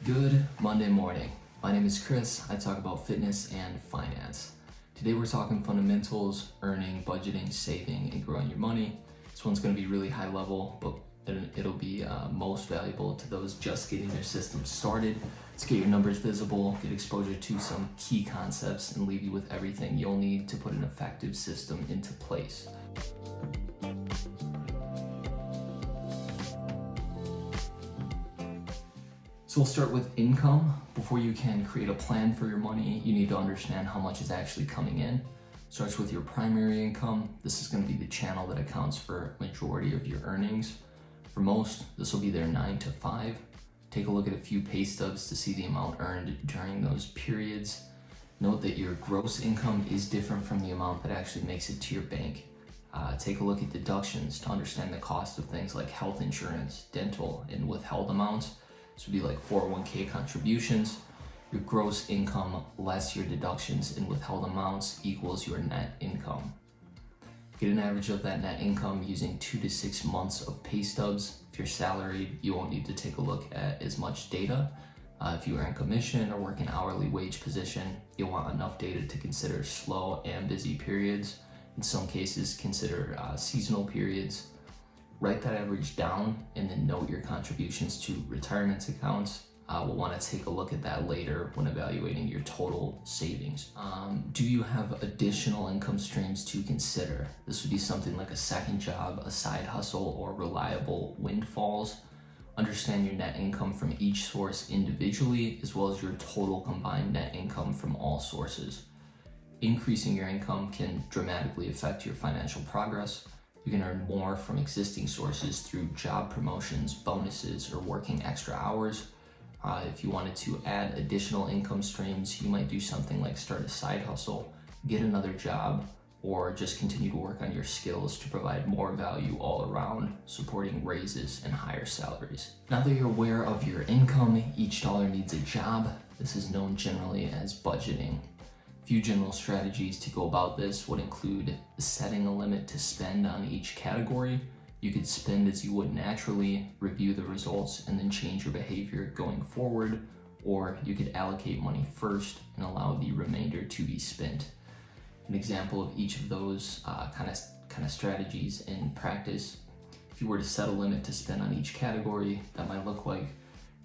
Good Monday morning. My name is Chris. I talk about fitness and finance. Today we're talking fundamentals, earning, budgeting, saving, and growing your money. This one's going to be really high level, but it'll be most valuable to those just getting their system started. Let's get your numbers visible, get exposure to some key concepts, and leave you with everything you'll need to put an effective system into place. So we'll start with income. Before you can create a plan for your money, you need to understand how much is actually coming in. Starts with your primary income. This is going to be the channel that accounts for majority of your earnings. For most, this will be their 9 to 5. Take a look at a few pay stubs to see the amount earned during those periods. Note that your gross income is different from the amount that actually makes it to your bank. Take a look at deductions to understand the cost of things like health insurance, dental, and withheld amounts. This would be like 401k contributions. Your gross income less your deductions and withheld amounts equals your net income. Get an average of that net income using 2 to 6 months of pay stubs. If you're salaried, you won't need to take a look at as much data. If you earn commission or work an hourly wage position, you'll want enough data to consider slow and busy periods. In some cases, consider seasonal periods. Write that average down and then note your contributions to retirement accounts. We'll want to take a look at that later when evaluating your total savings. Do you have additional income streams to consider? This would be something like a second job, a side hustle, or reliable windfalls. Understand your net income from each source individually, as well as your total combined net income from all sources. Increasing your income can dramatically affect your financial progress. You can earn more from existing sources through job promotions, bonuses, or working extra hours. If you wanted to add additional income streams, you might do something like start a side hustle, get another job, or just continue to work on your skills to provide more value all around, supporting raises and higher salaries. Now that you're aware of your income, each dollar needs a job. This is known generally as budgeting. Few general strategies to go about this would include setting a limit to spend on each category. You could spend as you would naturally, review the results, and then change your behavior going forward, or you could allocate money first and allow the remainder to be spent. An example of each of those kind of strategies in practice, if you were to set a limit to spend on each category, that might look like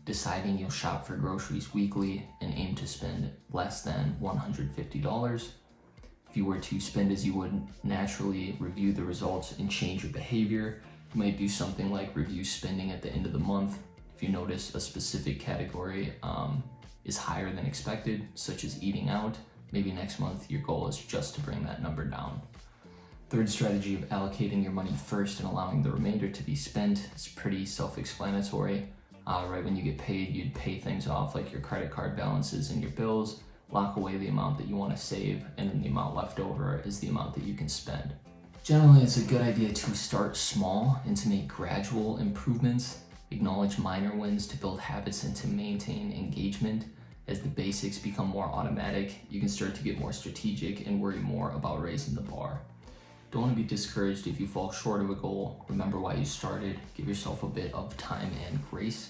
deciding you'll shop for groceries weekly and aim to spend less than $150. If you were to spend as you would naturally, review the results, and change your behavior, you might do something like review spending at the end of the month. If you notice a specific category is higher than expected, such as eating out, maybe next month your goal is just to bring that number down. Third strategy of allocating your money first and allowing the remainder to be spent is pretty self-explanatory. Right when you get paid, you'd pay things off like your credit card balances and your bills, lock away the amount that you want to save, and then the amount left over is the amount that you can spend. Generally, it's a good idea to start small and to make gradual improvements. Acknowledge minor wins to build habits and to maintain engagement. As the basics become more automatic, you can start to get more strategic and worry more about raising the bar. Don't want to be discouraged if you fall short of a goal. Remember why you started. Give yourself a bit of time and grace.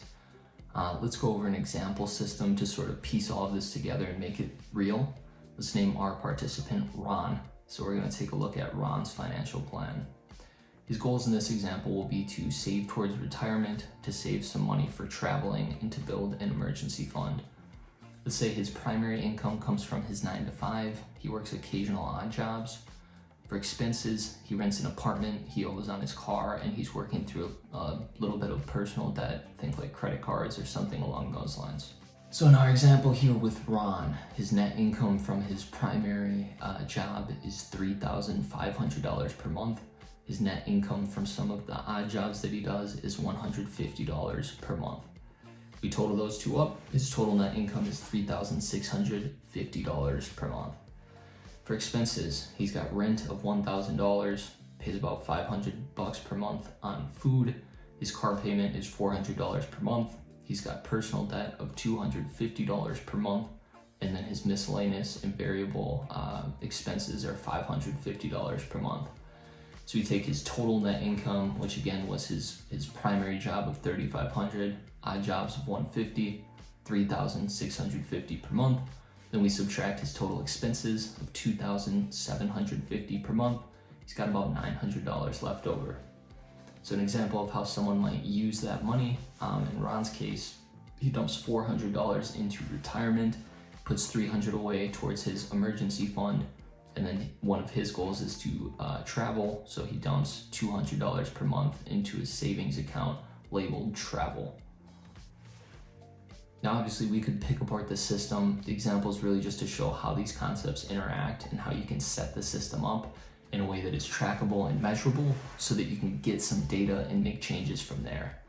Let's go over an example system to sort of piece all of this together and make it real. Let's name our participant Ron. So we're going to take a look at Ron's financial plan. His goals in this example will be to save towards retirement, to save some money for traveling, and to build an emergency fund. Let's say his primary income comes from his 9 to 5. He works occasional odd jobs. For expenses, he rents an apartment, he owes on his car, and he's working through a little bit of personal debt, think like credit cards or something along those lines. So in our example here with Ron, his net income from his primary job is $3,500 per month. His net income from some of the odd jobs that he does is $150 per month. If we total those two up, his total net income is $3,650 per month. For expenses, he's got rent of $1,000, pays about $500 per month on food. His car payment is $400 per month. He's got personal debt of $250 per month. And then his miscellaneous and variable expenses are $550 per month. So we take his total net income, which again was his primary job of $3,500, odd jobs of $150, $3,650 per month. Then we subtract his total expenses of $2,750 per month. He's got about $900 left over. So an example of how someone might use that money, in Ron's case, he dumps $400 into retirement, puts $300 away towards his emergency fund, and then one of his goals is to travel, so he dumps $200 per month into his savings account labeled travel. Now obviously we could pick apart the system. The example is really just to show how these concepts interact and how you can set the system up in a way that is trackable and measurable so that you can get some data and make changes from there.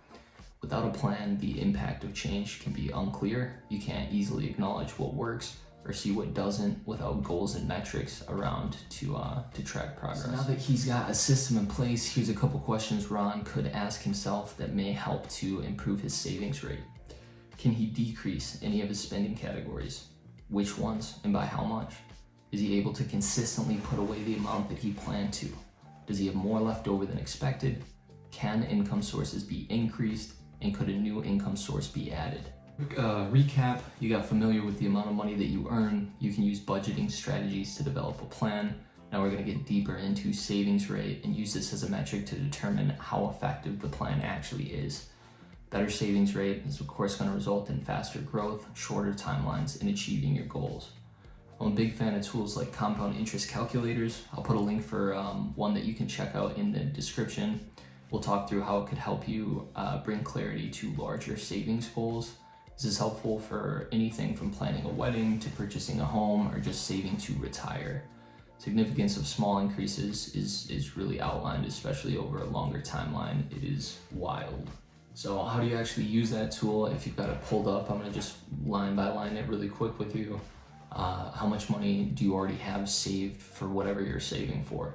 Without a plan, the impact of change can be unclear. You can't easily acknowledge what works or see what doesn't without goals and metrics around to track progress. So now that he's got a system in place, here's a couple questions Ron could ask himself that may help to improve his savings rate. Can he decrease any of his spending categories? Which ones and by how much? Is he able to consistently put away the amount that he planned to? Does he have more left over than expected? Can income sources be increased? And could a new income source be added? Recap, you got familiar with the amount of money that you earn. You can use budgeting strategies to develop a plan. Now we're going to get deeper into savings rate and use this as a metric to determine how effective the plan actually is. Better savings rate is of course going to result in faster growth, shorter timelines in achieving your goals. I'm a big fan of tools like compound interest calculators. I'll put a link for one that you can check out in the description. We'll talk through how it could help you bring clarity to larger savings goals. This is helpful for anything from planning a wedding to purchasing a home or just saving to retire. Significance of small increases is really outlined, especially over a longer timeline. It is wild. So how do you actually use that tool? If you've got it pulled up, I'm gonna just line by line it really quick with you. How much money do you already have saved for whatever you're saving for?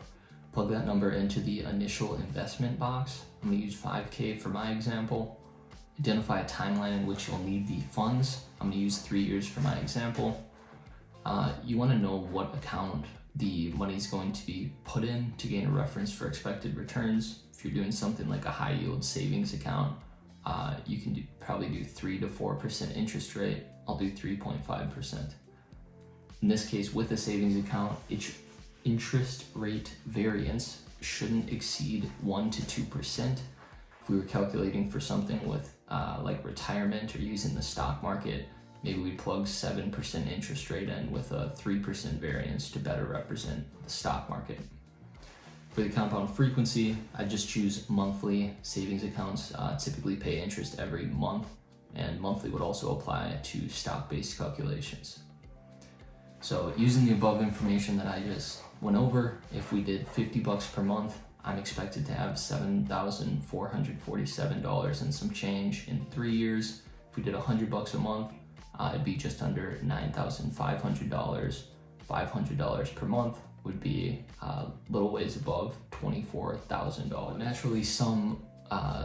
Plug that number into the initial investment box. I'm gonna use 5K for my example. Identify a timeline in which you'll need the funds. I'm gonna use 3 years for my example. You wanna know what account the money is going to be put in to gain a reference for expected returns. If you're doing something like a high yield savings account, you can probably do 3 to 4% interest rate. I'll do 3.5%. In this case, with a savings account, its interest rate variance shouldn't exceed 1 to 2%. If we were calculating for something with like retirement or using the stock market, maybe we plug 7% interest rate in with a 3% variance to better represent the stock market. For the compound frequency, I just choose monthly. Savings accounts typically pay interest every month, and monthly would also apply to stock-based calculations. So using the above information that I just went over, if we did $50 per month, I'm expected to have $7,447 and some change in 3 years. If we did $100 a month, it'd be just under $9,500. $500 per month would be little ways above $24,000. Naturally, some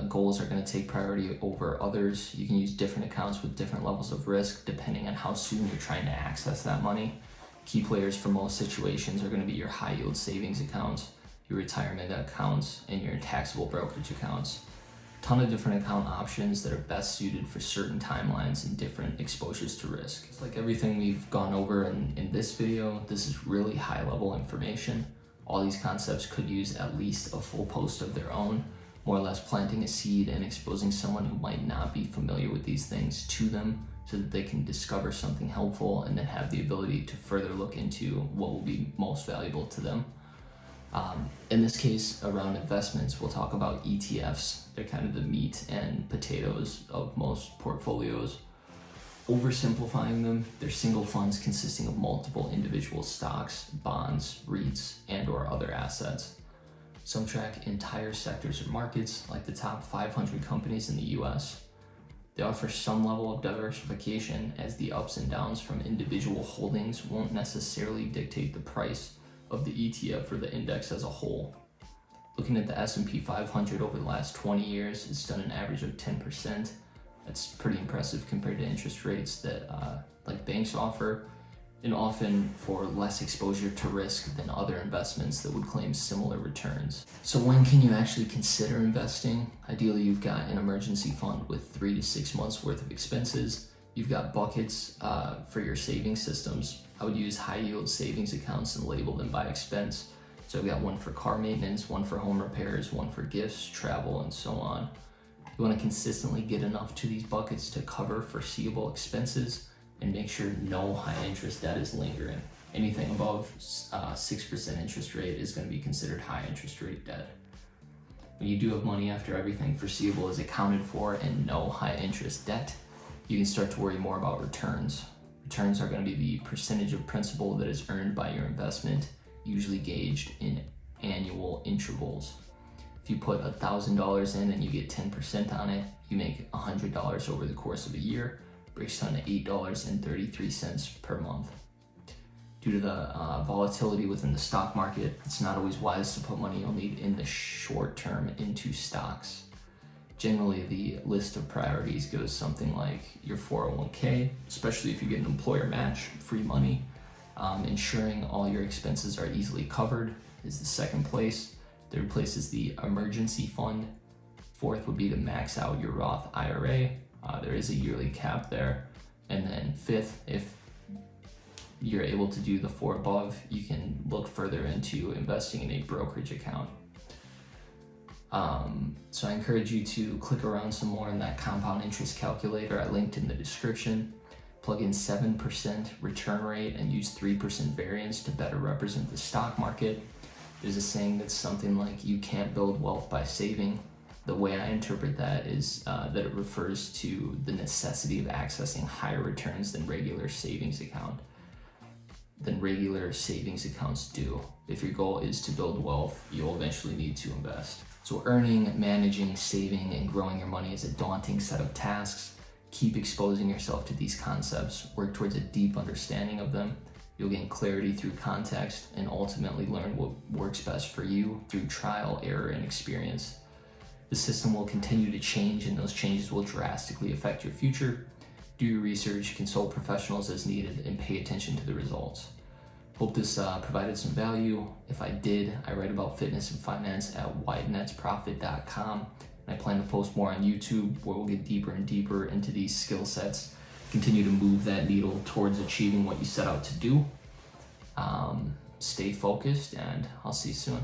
goals are going to take priority over others. You can use different accounts with different levels of risk depending on how soon you're trying to access that money. Key players for most situations are going to be your high yield savings accounts, your retirement accounts, and your taxable brokerage accounts. Ton of different account options that are best suited for certain timelines and different exposures to risk. It's like everything we've gone over in this video, this is really high level information. All these concepts could use at least a full post of their own, more or less planting a seed and exposing someone who might not be familiar with these things to them so that they can discover something helpful and then have the ability to further look into what will be most valuable to them. In this case, around investments, we'll talk about ETFs. They're kind of the meat and potatoes of most portfolios. Oversimplifying them, they're single funds consisting of multiple individual stocks, bonds, REITs, and or other assets. Some track entire sectors or markets, like the top 500 companies in the US. They offer some level of diversification, as the ups and downs from individual holdings won't necessarily dictate the price of the ETF or the index as a whole. Looking at the S&P 500 over the last 20 years, it's done an average of 10%. That's pretty impressive compared to interest rates that like banks offer, and often for less exposure to risk than other investments that would claim similar returns. So when can you actually consider investing? Ideally, you've got an emergency fund with 3 to 6 months worth of expenses. You've got buckets for your saving systems. I would use high yield savings accounts and label them by expense. So I've got one for car maintenance, one for home repairs, one for gifts, travel, and so on. You want to consistently get enough to these buckets to cover foreseeable expenses and make sure no high interest debt is lingering. Anything above 6% interest rate is going to be considered high interest rate debt. When you do have money after everything foreseeable is accounted for and no high interest debt, you can start to worry more about returns. Returns are going to be the percentage of principal that is earned by your investment, usually gauged in annual intervals. If you put $1,000 in and you get 10% on it, you make $100 over the course of a year, breaks down to $8.33 per month. Due to the volatility within the stock market, it's not always wise to put money only in the short term into stocks. Generally, the list of priorities goes something like your 401k, especially if you get an employer match, free money. Ensuring all your expenses are easily covered is the second place. Third place is the emergency fund. Fourth would be to max out your Roth IRA. There is a yearly cap there. And then fifth, if you're able to do the four above, you can look further into investing in a brokerage account. So I encourage you to click around some more in that compound interest calculator I linked in the description. Plug in 7% return rate and use 3% variance to better represent the stock market. There's a saying that's something like, you can't build wealth by saving. The way I interpret that is that it refers to the necessity of accessing higher returns than regular savings accounts do. If your goal is to build wealth, you'll eventually need to invest. So earning, managing, saving, and growing your money is a daunting set of tasks. Keep exposing yourself to these concepts. Work towards a deep understanding of them. You'll gain clarity through context and ultimately learn what works best for you through trial, error, and experience. The system will continue to change, and those changes will drastically affect your future. Do your research, consult professionals as needed, and pay attention to the results. Hope this provided some value. If I did, I write about fitness and finance at Whydnetsprofit.com. And I plan to post more on YouTube, where we'll get deeper and deeper into these skill sets, continue to move that needle towards achieving what you set out to do. Stay focused, and I'll see you soon.